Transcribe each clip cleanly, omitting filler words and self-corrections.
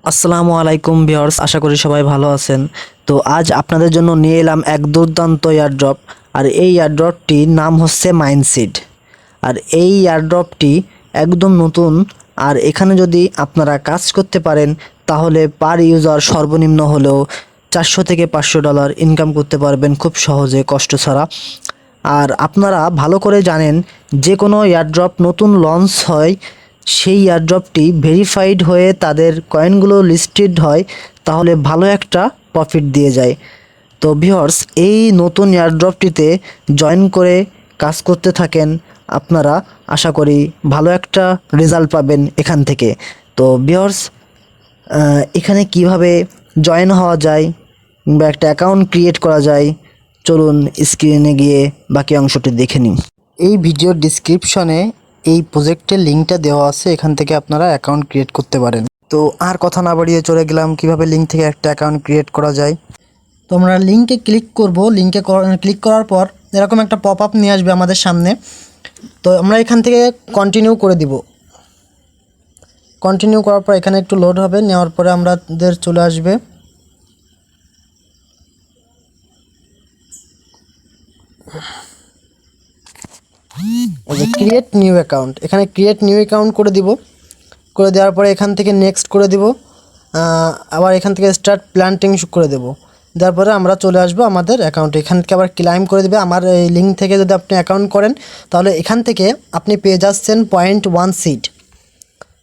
আসসালামু আলাইকুম ভিউয়ার্স, আশা করি সবাই ভালো আছেন। তো আজ আপনাদের জন্য নিয়ে এলাম এক দুর্দান্ত এয়ারড্রপ। আর এই এয়ারড্রপটির নাম হচ্ছে মাইনসিড। আর এই এয়ারড্রপটি একদম নতুন। আর এখানে যদি আপনারা কাজ করতে পারেন তাহলে পার ইউজার সর্বনিম্ন হলেও $400 থেকে $500 ইনকাম করতে পারবেন খুব সহজে, কষ্ট ছাড়া। আর আপনারা ভালো করে জানেন, যে কোনো এয়ারড্রপ নতুন লঞ্চ হয়, সেই এয়ারড্রপটি ভেরিফাইড হয়ে তাদের কয়েনগুলো লিস্টেড হয়, তাহলে ভালো একটা প্রফিট দিয়ে যায়। তো ভিউয়ার্স, এই নতুন এয়ারড্রপটিতে জয়েন করে কাজ করতে থাকেন, আপনারা আশা করি ভালো একটা রেজাল্ট পাবেন এখান থেকে। তো ভিউয়ার্স, এখানে কিভাবে জয়েন হওয়া যায় বা একটা অ্যাকাউন্ট ক্রিয়েট করা যায়, চলুন স্ক্রিনে গিয়ে বাকি অংশটি দেখে নিন। এই ভিডিওর ডিসক্রিপশনে এই প্রজেক্টের লিঙ্কটা দেওয়া আছে, এখান থেকে আপনারা অ্যাকাউন্ট ক্রিয়েট করতে পারেন। তো আর কথা না বাড়িয়ে চলে গেলাম কিভাবে লিঙ্ক থেকে একটা অ্যাকাউন্ট ক্রিয়েট করা যায়। তো আমরা লিঙ্কে ক্লিক করব। লিঙ্কে ক্লিক করার পর এরকম একটা পপ আপ নিয়ে আসবে আমাদের সামনে। তো আমরা এখান থেকে কন্টিনিউ করে দিব। কন্টিনিউ করার পর এখানে একটু লোড হবে, নেওয়ার পরে আমাদের চলে আসবে ক্রিয়েট নিউ অ্যাকাউন্ট। এখানে ক্রিয়েট নিউ অ্যাকাউন্ট করে দিব। করে দেওয়ার পরে এখান থেকে নেক্সট করে দিব। আবার এখান থেকে স্টার্ট প্ল্যান্টিং করে দেব। দেওয়ার পরে আমরা চলে আসবো আমাদের অ্যাকাউন্টে। এখান থেকে আবার ক্লাইম করে দেবে। আমার এই লিঙ্ক থেকে যদি আপনি অ্যাকাউন্ট করেন তাহলে এখান থেকে আপনি পেয়ে যাচ্ছেন 0.1 সিট।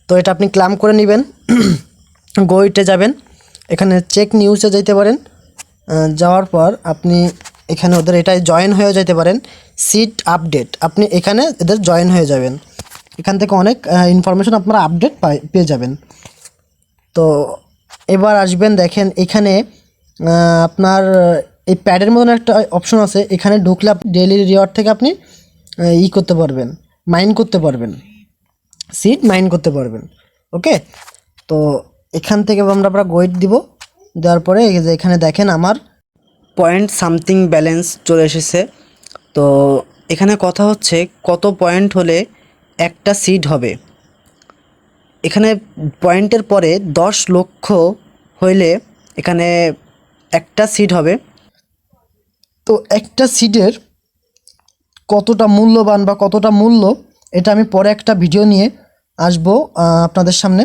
তো এটা আপনি ক্লাইম করে নেবেন। গোইটে যাবেন, এখানে চেক নিউজে যেতে পারেন। যাওয়ার পর আপনি এখানে ওদের এটাই জয়েন হয়ে যেতে পারেন। সিট আপডেট, আপনি এখানে এদের জয়েন হয়ে যাবেন। এখান থেকে অনেক ইনফরমেশন আপনারা আপডেট পেয়ে যাবেন। তো এবার আসবেন, দেখেন এখানে আপনার এই প্যাডের মতন একটা অপশন আছে। এখানে ঢুকলে আপনি ডেইলি রিওয়ার্ড থেকে আপনি করতে পারবেন, মাইন করতে পারবেন, সিট মাইন করতে পারবেন। ওকে, তো এখান থেকে আমরা গোইট দিব। দেওয়ার পরে এই যে এখানে দেখেন আমার পয়েন্ট সামথিং ব্যালেন্স চলে এসেছে। তো এখানে কথা হচ্ছে কত পয়েন্ট হলে একটা সিট হবে। এখানে পয়েন্টের পরে 10 লক্ষ হইলে এখানে একটা সিট হবে। তো একটা সিটের কতটা মূল্যবান বা কতটা মূল্য, এটা আমি পরে একটা ভিডিও নিয়ে আসবো আপনাদের সামনে।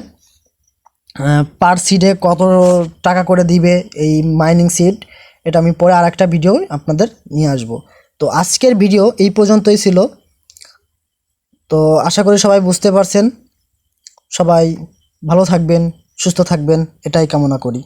পার সিডে কত টাকা করে দিবে এই মাইনিং সিড, এটা আমি পরে আর একটা ভিডিও আপনাদের নিয়ে আসব। তো আজকের ভিডিও এই পর্যন্তই ছিল। তো আশা করি সবাই বুঝতে পারছেন। সবাই ভালো থাকবেন, সুস্থ থাকবেন, এটাই কামনা করি।